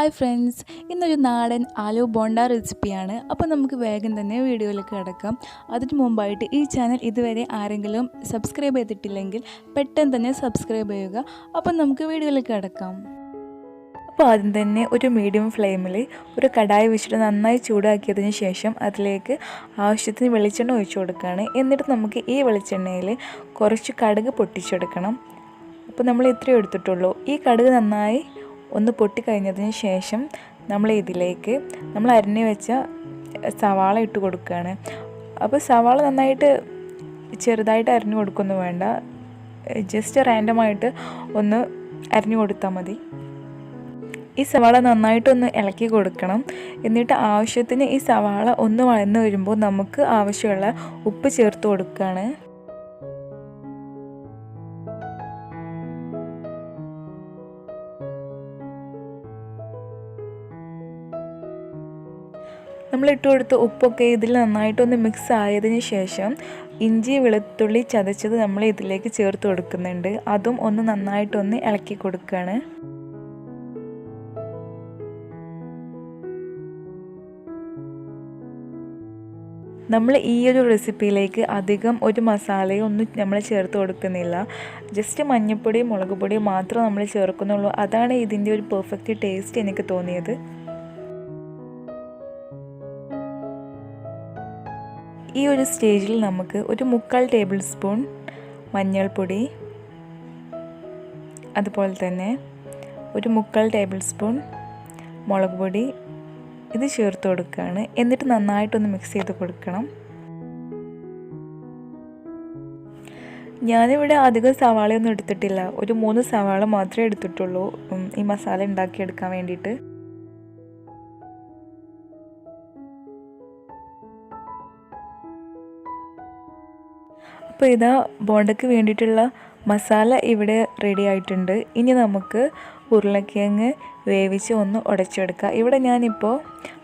Hi friends, ഇന്നൊരു നാടൻ ആലു ബോണ്ട റെസിപ്പിയാണ്. അപ്പോൾ നമുക്ക് വേഗം തന്നെ വീഡിയോയിലേക്ക് കിടക്കാം. അതിന് മുമ്പായിട്ട് ഈ ചാനൽ ഇതുവരെ ആരെങ്കിലും സബ്സ്ക്രൈബ് ചെയ്തിട്ടില്ലെങ്കിൽ പെട്ടെന്ന് തന്നെ സബ്സ്ക്രൈബ് ചെയ്യുക. അപ്പോൾ നമുക്ക് വീഡിയോയിലേക്ക് കിടക്കാം. അപ്പോൾ ആദ്യം തന്നെ ഒരു മീഡിയം ഫ്ലെയിമിൽ ഒരു കടായി വെച്ചിട്ട് നന്നായി ചൂടാക്കിയതിന് ശേഷം അതിലേക്ക് ആവശ്യത്തിന് വെളിച്ചെണ്ണ ഒഴിച്ചു കൊടുക്കുകയാണ്. എന്നിട്ട് നമുക്ക് ഈ വെളിച്ചെണ്ണയിൽ കുറച്ച് കടുക് പൊട്ടിച്ചെടുക്കണം. അപ്പോൾ നമ്മൾ ഇത്രയും എടുത്തിട്ടുള്ളൂ. ഈ കടുക് നന്നായി ഒന്ന് പൊട്ടിക്കഴിഞ്ഞതിന് ശേഷം നമ്മൾ ഇതിലേക്ക് നമ്മൾ അരിഞ്ഞു വെച്ച സവാള ഇട്ട് കൊടുക്കുകയാണ്. അപ്പോൾ സവാള നന്നായിട്ട് ചെറുതായിട്ട് അരിഞ്ഞു കൊടുക്കൊന്നും വേണ്ട, ജസ്റ്റ് റാൻഡമായിട്ട് ഒന്ന് അരിഞ്ഞു കൊടുത്താൽ മതി. ഈ സവാള നന്നായിട്ടൊന്ന് ഇളക്കി കൊടുക്കണം. എന്നിട്ട് ആവശ്യത്തിന് ഈ സവാള ഒന്ന് വഴന്ന് വരുമ്പോൾ നമുക്ക് ആവശ്യമുള്ള ഉപ്പ് ചേർത്ത് കൊടുക്കുകയാണ്. നമ്മൾ ഇട്ട് കൊടുത്ത ഉപ്പൊക്കെ ഇതിൽ നന്നായിട്ടൊന്ന് മിക്സ് ആയതിന് ശേഷം ഇഞ്ചി വെളുത്തുള്ളി ചതച്ചത് നമ്മൾ ഇതിലേക്ക് ചേർത്ത് കൊടുക്കുന്നുണ്ട്. അതും ഒന്ന് നന്നായിട്ടൊന്ന് ഇളക്കി കൊടുക്കുകയാണ്. നമ്മൾ ഈ ഒരു റെസിപ്പിയിലേക്ക് അധികം ഒരു മസാലയും ഒന്നും നമ്മൾ ചേർത്ത് കൊടുക്കുന്നില്ല. ജസ്റ്റ് മഞ്ഞൾപ്പൊടിയും മുളക് പൊടിയും മാത്രം നമ്മൾ ചേർക്കുന്നുള്ളൂ. അതാണ് ഇതിൻ്റെ ഒരു പെർഫെക്റ്റ് ടേസ്റ്റ് എനിക്ക് തോന്നിയത്. ഈ ഒരു സ്റ്റേജിൽ നമുക്ക് ഒരു 1/4 ടേബിൾ സ്പൂൺ മഞ്ഞൾപ്പൊടി, അതുപോലെ തന്നെ ഒരു 1/4 ടേബിൾ സ്പൂൺ മുളക് പൊടി ഇത് ചേർത്ത് കൊടുക്കുകയാണ്. എന്നിട്ട് നന്നായിട്ടൊന്ന് മിക്സ് ചെയ്ത് കൊടുക്കണം. ഞാനിവിടെ അധികം സവാളയൊന്നും എടുത്തിട്ടില്ല, ഒരു 3 സവാള മാത്രമേ എടുത്തിട്ടുള്ളൂ ഈ മസാല ഉണ്ടാക്കിയെടുക്കാൻ വേണ്ടിയിട്ട്. അപ്പോൾ ഇതാ ബോണ്ടയ്ക്ക് വേണ്ടിയിട്ടുള്ള മസാല ഇവിടെ റെഡി ആയിട്ടുണ്ട്. ഇനി നമുക്ക് ഉരുളക്കിഴങ്ങ് വേവിച്ച് ഒന്ന് ഉടച്ചെടുക്കാം. ഇവിടെ ഞാനിപ്പോൾ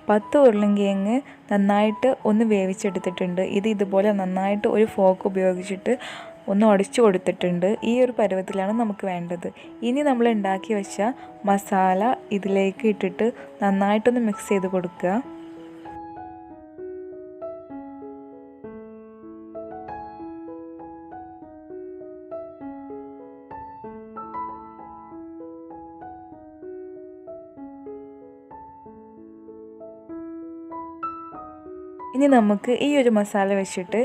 10 ഉരുളക്കിഴങ്ങ് നന്നായിട്ട് ഒന്ന് വേവിച്ചെടുത്തിട്ടുണ്ട്. ഇതുപോലെ നന്നായിട്ട് ഒരു ഫോർക്ക് ഉപയോഗിച്ചിട്ട് ഒന്ന് ഉടച്ചു കൊടുത്തിട്ടുണ്ട്. ഈ ഒരു പരുവത്തിലാണ് നമുക്ക് വേണ്ടത്. ഇനി നമ്മൾ ഉണ്ടാക്കി വെച്ച മസാല ഇതിലേക്ക് ഇട്ടിട്ട് നന്നായിട്ടൊന്ന് മിക്സ് ചെയ്ത് കൊടുക്കുക. ഇനി നമുക്ക് ഈ ഒരു മസാല വെച്ചിട്ട്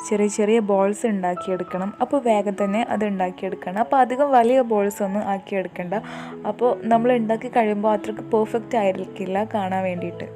ചെറിയ ചെറിയ ബോൾസ് ഉണ്ടാക്കിയെടുക്കണം. അപ്പോൾ വേഗം തന്നെ അത് ഉണ്ടാക്കിയെടുക്കണം. അപ്പോൾ അധികം വലിയ ബോൾസ് ഒന്നും ആക്കിയെടുക്കണ്ട. അപ്പോൾ നമ്മൾ ഉണ്ടാക്കി കഴിയുമ്പോൾ അത്രയ്ക്ക് പെർഫെക്റ്റ് ആയിരിക്കില്ല കാണാൻ വേണ്ടിയിട്ട്.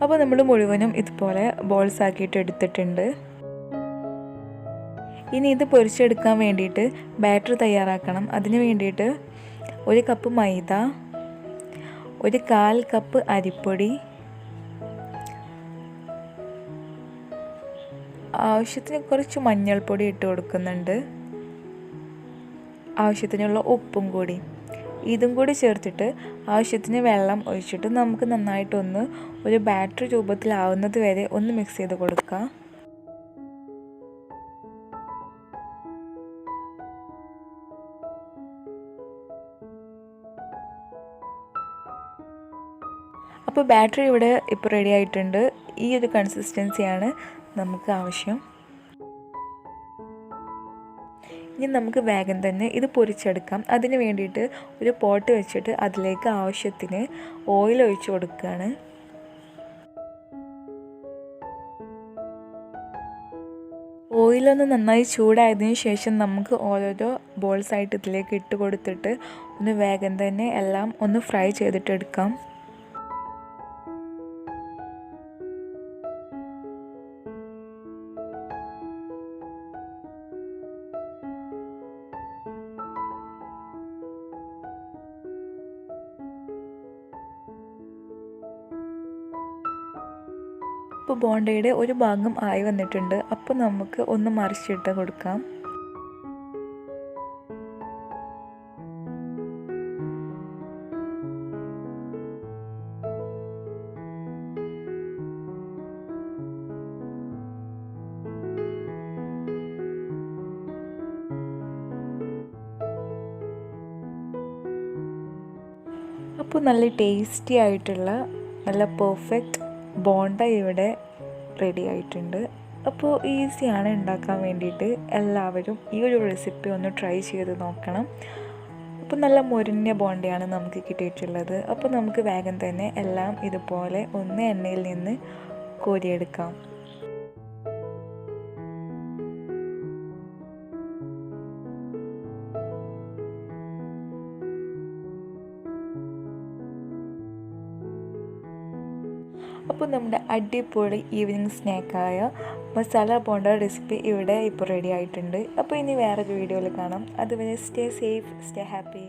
അപ്പോൾ നമ്മൾ മുഴുവനും ഇതുപോലെ ബോൾസ് ആക്കിയിട്ട് എടുത്തിട്ടുണ്ട്. ഇനി ഇത് പൊരിച്ചെടുക്കാൻ വേണ്ടിയിട്ട് ബാറ്റർ തയ്യാറാക്കണം. അതിന് വേണ്ടിയിട്ട് 1 കപ്പ് മൈദ, 1/4 കപ്പ് അരിപ്പൊടി, ആവശ്യത്തിന് കുറച്ച് മഞ്ഞൾപ്പൊടി ഇട്ട് കൊടുക്കുന്നുണ്ട്, ആവശ്യത്തിനുള്ള ഉപ്പും കൂടി, ഇതും കൂടി ചേർത്തിട്ട് ആവശ്യത്തിന് വെള്ളം ഒഴിച്ചിട്ട് നമുക്ക് നന്നായിട്ടൊന്ന് ഒരു ബാറ്റർ രൂപത്തിലാവുന്നത് വരെ ഒന്ന് മിക്സ് ചെയ്ത് കൊടുക്കുക. അപ്പോൾ ബാറ്റർ ഇവിടെ ഇപ്പോൾ റെഡി ആയിട്ടുണ്ട്. ഈ ഒരു കൺസിസ്റ്റൻസിയാണ് നമുക്ക് ആവശ്യം. ഇനി നമുക്ക് വേഗം തന്നെ ഇത് പൊരിച്ചെടുക്കാം. അതിന് വേണ്ടിയിട്ട് ഒരു പോട്ട് വെച്ചിട്ട് അതിലേക്ക് ആവശ്യത്തിന് ഓയിൽ ഒഴിച്ച് കൊടുക്കുകയാണ്. ഓയിലൊന്ന് നന്നായി ചൂടായതിനു ശേഷം നമുക്ക് ഓരോരോ ബോൾസായിട്ട് ഇതിലേക്ക് ഇട്ട് കൊടുത്തിട്ട് ഒന്ന് വേഗം തന്നെ എല്ലാം ഒന്ന് ഫ്രൈ ചെയ്തിട്ട് എടുക്കാം. ഇപ്പോൾ ബോണ്ടയുടെ ഒരു ഭാഗം ആയി വന്നിട്ടുണ്ട്. അപ്പോൾ നമുക്ക് ഒന്ന് മറിച്ചിട്ട് കൊടുക്കാം. അപ്പോൾ നല്ല ടേസ്റ്റി ആയിട്ടുള്ള നല്ല പെർഫെക്റ്റ് ബോണ്ട ഇവിടെ റെഡി ആയിട്ടുണ്ട്. അപ്പോൾ ഈസിയാണ് ഉണ്ടാക്കാൻ വേണ്ടിയിട്ട്. എല്ലാവരും ഈ ഒരു റെസിപ്പി ഒന്ന് ട്രൈ ചെയ്ത് നോക്കണം. അപ്പോൾ നല്ല മുരിഞ്ഞ ബോണ്ടയാണ് നമുക്ക് കിട്ടിയിട്ടുള്ളത്. അപ്പോൾ നമുക്ക് വേഗം തന്നെ എല്ലാം ഇതുപോലെ ഒന്ന് എണ്ണയിൽ നിന്ന് കോരിയെടുക്കാം. അപ്പോൾ നമ്മുടെ അടിപൊളി ഈവനിങ് സ്നാക്കായ മസാല ബോണ്ട റെസിപ്പി ഇവിടെ ഇപ്പോൾ റെഡി ആയിട്ടുണ്ട്. അപ്പോൾ ഇനി വേറൊരു വീഡിയോയിൽ കാണാം. അതുവരെ സ്റ്റേ സേഫ്, സ്റ്റേ ഹാപ്പി.